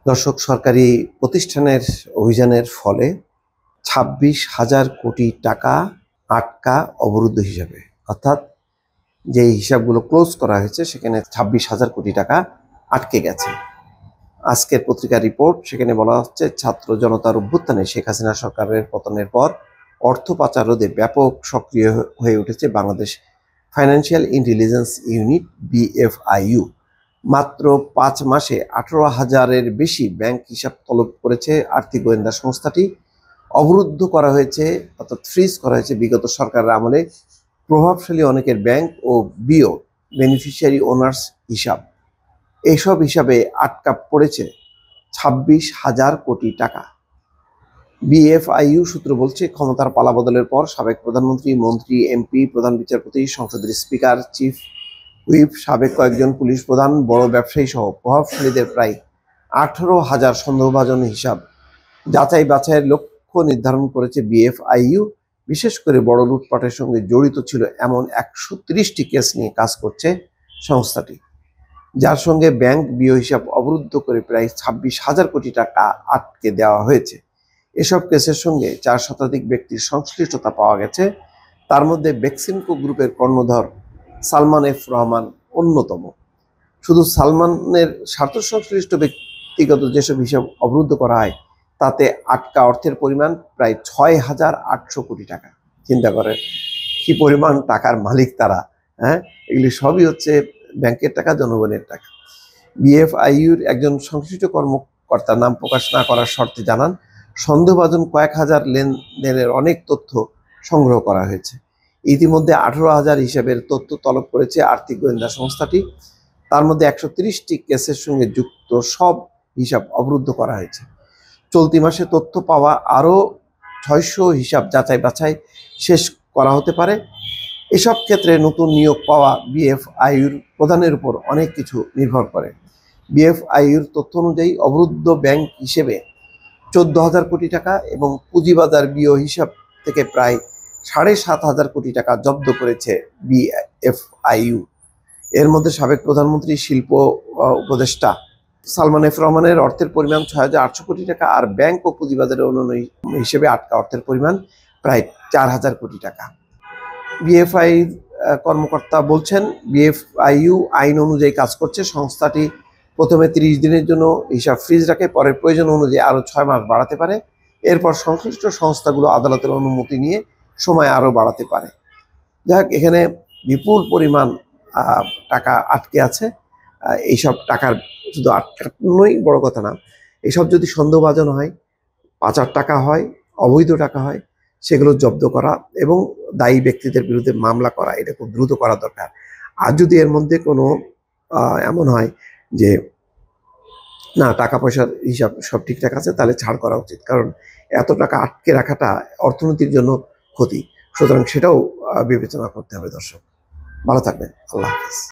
দর্শক, সরকারি প্রতিষ্ঠানের অভিযানের ফলে ২৬,০০০ কোটি টাকা আটকা অবরুদ্ধ হিসাবে, অর্থাৎ যে হিসাবগুলো ক্লোজ করা হয়েছে সেখানে ২৬,০০০ কোটি টাকা আটকে গেছে। আজকের পত্রিকার রিপোর্ট, সেখানে বলা হচ্ছে ছাত্র জনতার অভ্যুত্থানে শেখ হাসিনা সরকারের পতনের পর অর্থ পাচার রোধে ব্যাপক সক্রিয় হয়ে উঠেছে Bangladesh financial intelligence unit BFIU। মাত্র ৫ মাসে ১৮,০০০-এর বেশি ব্যাংক হিসাব তলব করেছে আর্থিক গোয়েন্দা সংস্থাটি। অবরুদ্ধ করা হয়েছে, অর্থাৎ ফ্রিজ করা হয়েছে বিগত সরকারের আমলে প্রভাবশালী অনেকের ব্যাংক ও BO বেনিফিশিয়ারি ওনার্স হিসাব। এইসব হিসাবে আটকা পড়েছে ২৬,০০০ কোটি টাকা। BFIU সূত্র বলছে, ক্ষমতার পালাবদলের পর সাবেক প্রধানমন্ত্রী, মন্ত্রী, MP, প্রধান বিচারপতি, সংসদের স্পিকার, চিফ হুইপ, সাবেক কয়েকজন পুলিশ প্রধান, বড় ব্যবসায়ী সহ প্রভাবশালীদের প্রায় ১৮,০০০ সন্দেহভাজন হিসাব যাচাই বাছাইয়ের লক্ষ্য নির্ধারণ করেছে BFIU। বিশেষ করে বড় লুটপাটের সঙ্গে জড়িত ছিল এমন ১৩০টি কেস নিয়ে কাজ করছে সংস্থাটি, যার সঙ্গে ব্যাংক BO হিসাব অবরুদ্ধ করে প্রায় ২৬,০০০ কোটি টাকা আটকে দেওয়া হয়েছে। এসব কেসের সঙ্গে ৪ শতাধিক ব্যক্তির সংশ্লিষ্টতা পাওয়া গেছে। তার মধ্যে বেক্সিমকো গ্রুপের কর্ণধার সালমান F রহমান অন্যতম। শুধু সালমানের স্বার্থ সংশ্লিষ্ট ব্যক্তিগত যেসব হিসাব অবরুদ্ধ করা হয় তাতে আটকা অর্থের পরিমাণ প্রায় ৬,৮০০ কোটি টাকা। চিন্তা করেন কি পরিমাণ টাকার মালিক তারা। এগুলি সবই হচ্ছে ব্যাংকের টাকা, জনগণের টাকা। BFIUর একজন সংশ্লিষ্ট কর্মকর্তা নাম প্রকাশ না করার শর্তে জানান, সন্দেহভাজন কয়েক হাজার লেনদেনের অনেক তথ্য সংগ্রহ করা হয়েছে। ইতিমধ্যে ১৮,০০০ হিসাবের তথ্য তলব করেছে আর্থিক গোয়েন্দা সংস্থাটি। তার মধ্যে ১৩০টি কেসের সঙ্গে যুক্ত সব হিসাব অবরুদ্ধ করা হয়েছে। চলতি মাসে তথ্য পাওয়া আরও ৬০০ হিসাব যাচাই বাছাই শেষ করা হতে পারে। এসব ক্ষেত্রে নতুন নিয়োগ পাওয়া BFIUর প্রধানের উপর অনেক কিছু নির্ভর করে। BFIUর তথ্য অনুযায়ী অবরুদ্ধ ব্যাংক হিসেবে ১৪,০০০ কোটি টাকা এবং পুঁজিবাজার BO হিসাব থেকে প্রায় ৭,৫০০ কোটি টাকা জব্দ করেছে BFIU। এর মধ্যে সাবেক প্রধানমন্ত্রী, শিল্প উপদেষ্টা সালমান F রহমানের অর্থের পরিমাণ ৬,৮০০ কোটি টাকা, আর ব্যাংক ও পুঁজিবাজারের অনুযায়ী হিসেবে আটকা অর্থের পরিমাণ প্রায় ৪,০০০ কোটি টাকা। BFIU কর্মকর্তা বলছেন, BFIU আইন অনুযায়ী কাজ করছে। সংস্থাটি প্রথমে ৩০ দিনের জন্য হিসাব ফ্রিজ রাখে, পরে প্রয়োজন অনুযায়ী আরও ৬ মাস বাড়াতে পারে। এরপর সংশ্লিষ্ট সংস্থাগুলো আদালতের অনুমতি নিয়ে সময় আরও বাড়াতে পারে। যাই হোক, এখানে বিপুল পরিমাণ টাকা আটকে আছে। এইসব টাকার শুধু আটকানোই বড় কথা না, এসব যদি সন্দেহভাজন হয়, পাচার টাকা হয়, অবৈধ টাকা হয়, সেগুলো জব্দ করা এবং দায়ী ব্যক্তিদের বিরুদ্ধে মামলা করা, এটা খুব দ্রুত করা দরকার। আর যদি এর মধ্যে কোনো এমন হয় যে না, টাকা পয়সার হিসাব সব ঠিকঠাক আছে, তাহলে ছাড় করা উচিত, কারণ এত টাকা আটকে রাখাটা অর্থনীতির জন্য ক্ষতি। সুতরাং সেটাও বিবেচনা করতে হবে। দর্শক, ভালো থাকবেন। আল্লাহ হাফেজ।